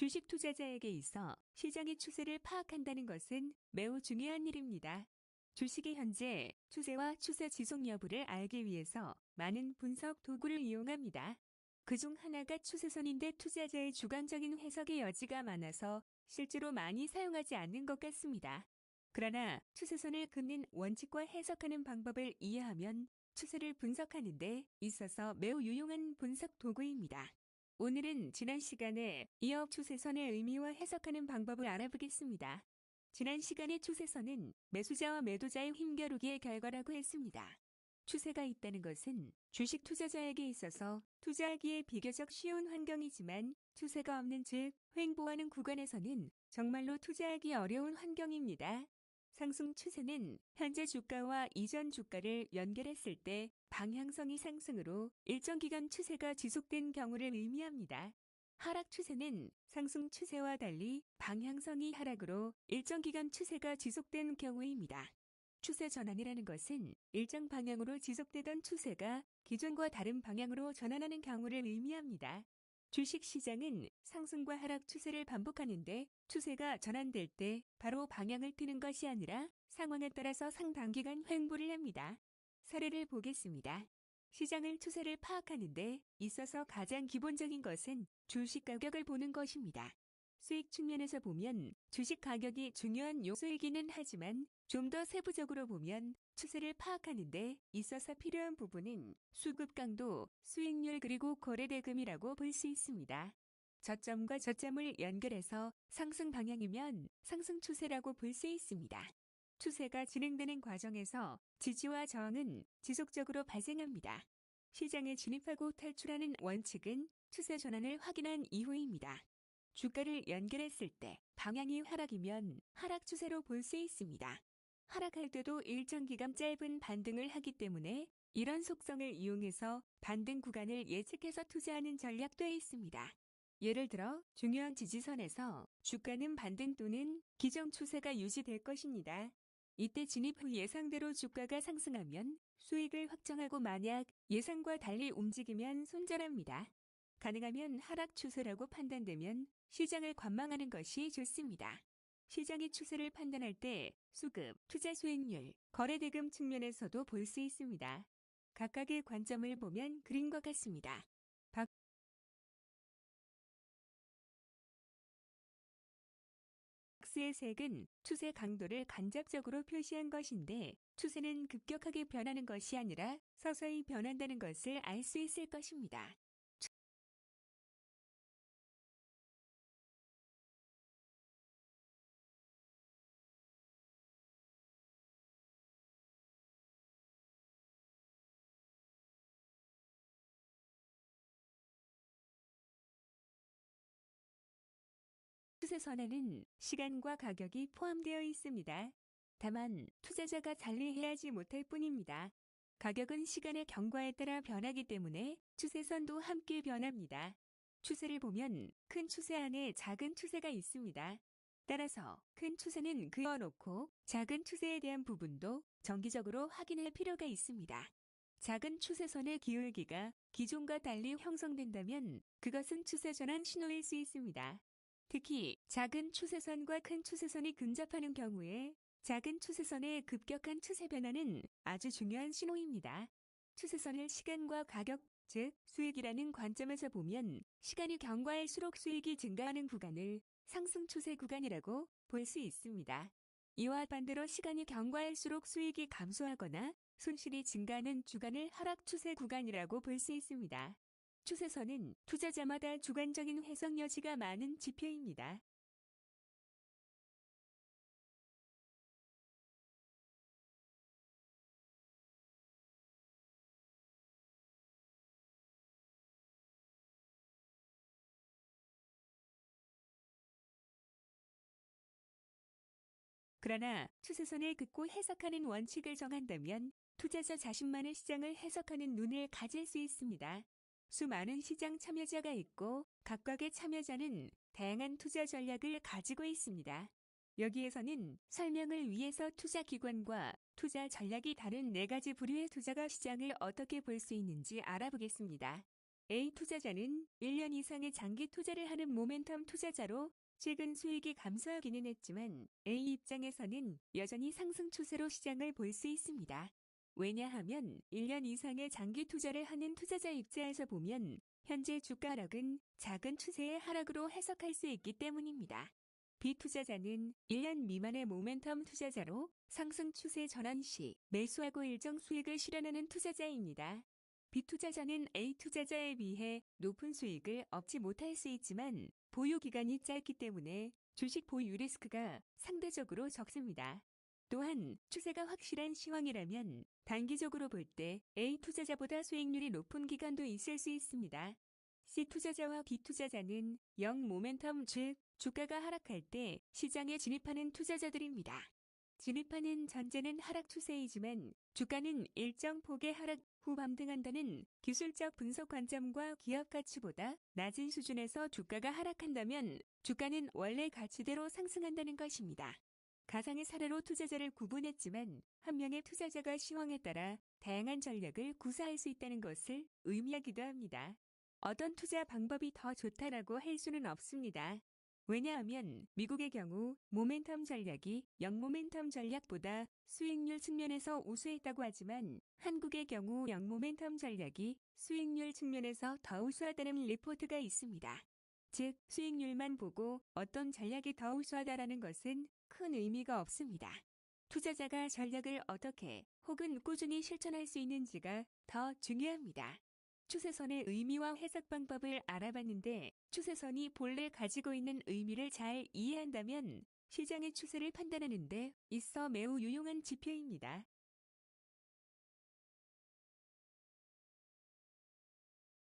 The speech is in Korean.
주식 투자자에게 있어 시장의 추세를 파악한다는 것은 매우 중요한 일입니다. 주식이 현재 추세와 추세 지속 여부를 알기 위해서 많은 분석 도구를 이용합니다. 그중 하나가 추세선인데 투자자의 주관적인 해석의 여지가 많아서 실제로 많이 사용하지 않는 것 같습니다. 그러나 추세선을 긋는 원칙과 해석하는 방법을 이해하면 추세를 분석하는 데 있어서 매우 유용한 분석 도구입니다. 오늘은 지난 시간에 이어 추세선의 의미와 해석하는 방법을 알아보겠습니다. 지난 시간의 추세선은 매수자와 매도자의 힘겨루기의 결과라고 했습니다. 추세가 있다는 것은 주식 투자자에게 있어서 투자하기에 비교적 쉬운 환경이지만 추세가 없는 즉 횡보하는 구간에서는 정말로 투자하기 어려운 환경입니다. 상승 추세는 현재 주가와 이전 주가를 연결했을 때 방향성이 상승으로 일정 기간 추세가 지속된 경우를 의미합니다. 하락 추세는 상승 추세와 달리 방향성이 하락으로 일정 기간 추세가 지속된 경우입니다. 추세 전환이라는 것은 일정 방향으로 지속되던 추세가 기존과 다른 방향으로 전환하는 경우를 의미합니다. 주식 시장은 상승과 하락 추세를 반복하는데 추세가 전환될 때 바로 방향을 트는 것이 아니라 상황에 따라서 상단기간 횡보를 합니다. 사례를 보겠습니다. 시장을 추세를 파악하는 데 있어서 가장 기본적인 것은 주식 가격을 보는 것입니다. 수익 측면에서 보면 주식 가격이 중요한 요소이기는 하지만 좀 더 세부적으로 보면 추세를 파악하는 데 있어서 필요한 부분은 수급 강도, 수익률 그리고 거래대금이라고 볼 수 있습니다. 저점과 저점을 연결해서 상승 방향이면 상승 추세라고 볼 수 있습니다. 추세가 진행되는 과정에서 지지와 저항은 지속적으로 발생합니다. 시장에 진입하고 탈출하는 원칙은 추세 전환을 확인한 이후입니다. 주가를 연결했을 때 방향이 하락이면 하락 추세로 볼 수 있습니다. 하락할 때도 일정 기간 짧은 반등을 하기 때문에 이런 속성을 이용해서 반등 구간을 예측해서 투자하는 전략도 있습니다. 예를 들어 중요한 지지선에서 주가는 반등 또는 기존 추세가 유지될 것입니다. 이때 진입 후 예상대로 주가가 상승하면 수익을 확정하고 만약 예상과 달리 움직이면 손절합니다. 가능하면 하락 추세라고 판단되면 시장을 관망하는 것이 좋습니다. 시장의 추세를 판단할 때 수급, 투자 수익률, 거래대금 측면에서도 볼 수 있습니다. 각각의 관점을 보면 그림과 같습니다. 박스의 색은 추세 강도를 간접적으로 표시한 것인데 추세는 급격하게 변하는 것이 아니라 서서히 변한다는 것을 알 수 있을 것입니다. 추세선에는 시간과 가격이 포함되어 있습니다. 다만 투자자가 달리해야지 못할 뿐입니다. 가격은 시간의 경과에 따라 변하기 때문에 추세선도 함께 변합니다. 추세를 보면 큰 추세 안에 작은 추세가 있습니다. 따라서 큰 추세는 그어놓고 작은 추세에 대한 부분도 정기적으로 확인할 필요가 있습니다. 작은 추세선의 기울기가 기존과 달리 형성된다면 그것은 추세 전환 신호일 수 있습니다. 특히 작은 추세선과 큰 추세선이 근접하는 경우에 작은 추세선의 급격한 추세 변화는 아주 중요한 신호입니다. 추세선을 시간과 가격, 즉 수익이라는 관점에서 보면 시간이 경과할수록 수익이 증가하는 구간을 상승 추세 구간이라고 볼 수 있습니다. 이와 반대로 시간이 경과할수록 수익이 감소하거나 손실이 증가하는 주간을 하락 추세 구간이라고 볼 수 있습니다. 추세선은 투자자마다 주관적인 해석 여지가 많은 지표입니다. 그러나 추세선을 긋고 해석하는 원칙을 정한다면 투자자 자신만의 시장을 해석하는 눈을 가질 수 있습니다. 수많은 시장 참여자가 있고 각각의 참여자는 다양한 투자 전략을 가지고 있습니다. 여기에서는 설명을 위해서 투자 기관과 투자 전략이 다른 네 가지 부류의 투자가 시장을 어떻게 볼 수 있는지 알아보겠습니다. A 투자자는 1년 이상의 장기 투자를 하는 모멘텀 투자자로 최근 수익이 감소하기는 했지만 A 입장에서는 여전히 상승 추세로 시장을 볼 수 있습니다. 왜냐하면 1년 이상의 장기 투자를 하는 투자자 입장에서 보면 현재 주가 하락은 작은 추세의 하락으로 해석할 수 있기 때문입니다. B 투자자는 1년 미만의 모멘텀 투자자로 상승 추세 전환 시 매수하고 일정 수익을 실현하는 투자자입니다. B 투자자는 A 투자자에 비해 높은 수익을 얻지 못할 수 있지만 보유 기간이 짧기 때문에 주식 보유 리스크가 상대적으로 적습니다. 또한 추세가 확실한 시황이라면 단기적으로 볼 때 A 투자자보다 수익률이 높은 기간도 있을 수 있습니다. C 투자자와 D 투자자는 영 모멘텀 즉 주가가 하락할 때 시장에 진입하는 투자자들입니다. 진입하는 전제는 하락 추세이지만 주가는 일정 폭의 하락 후 반등한다는 기술적 분석 관점과 기업 가치보다 낮은 수준에서 주가가 하락한다면 주가는 원래 가치대로 상승한다는 것입니다. 가상의 사례로 투자자를 구분했지만 한 명의 투자자가 시황에 따라 다양한 전략을 구사할 수 있다는 것을 의미하기도 합니다. 어떤 투자 방법이 더 좋다라고 할 수는 없습니다. 왜냐하면 미국의 경우 모멘텀 전략이 영모멘텀 전략보다 수익률 측면에서 우수했다고 하지만 한국의 경우 영모멘텀 전략이 수익률 측면에서 더 우수하다는 리포트가 있습니다. 즉, 수익률만 보고 어떤 전략이 더 우수하다라는 것은 큰 의미가 없습니다. 투자자가 전략을 어떻게 혹은 꾸준히 실천할 수 있는지가 더 중요합니다. 추세선의 의미와 해석 방법을 알아봤는데 추세선이 본래 가지고 있는 의미를 잘 이해한다면 시장의 추세를 판단하는 데 있어 매우 유용한 지표입니다.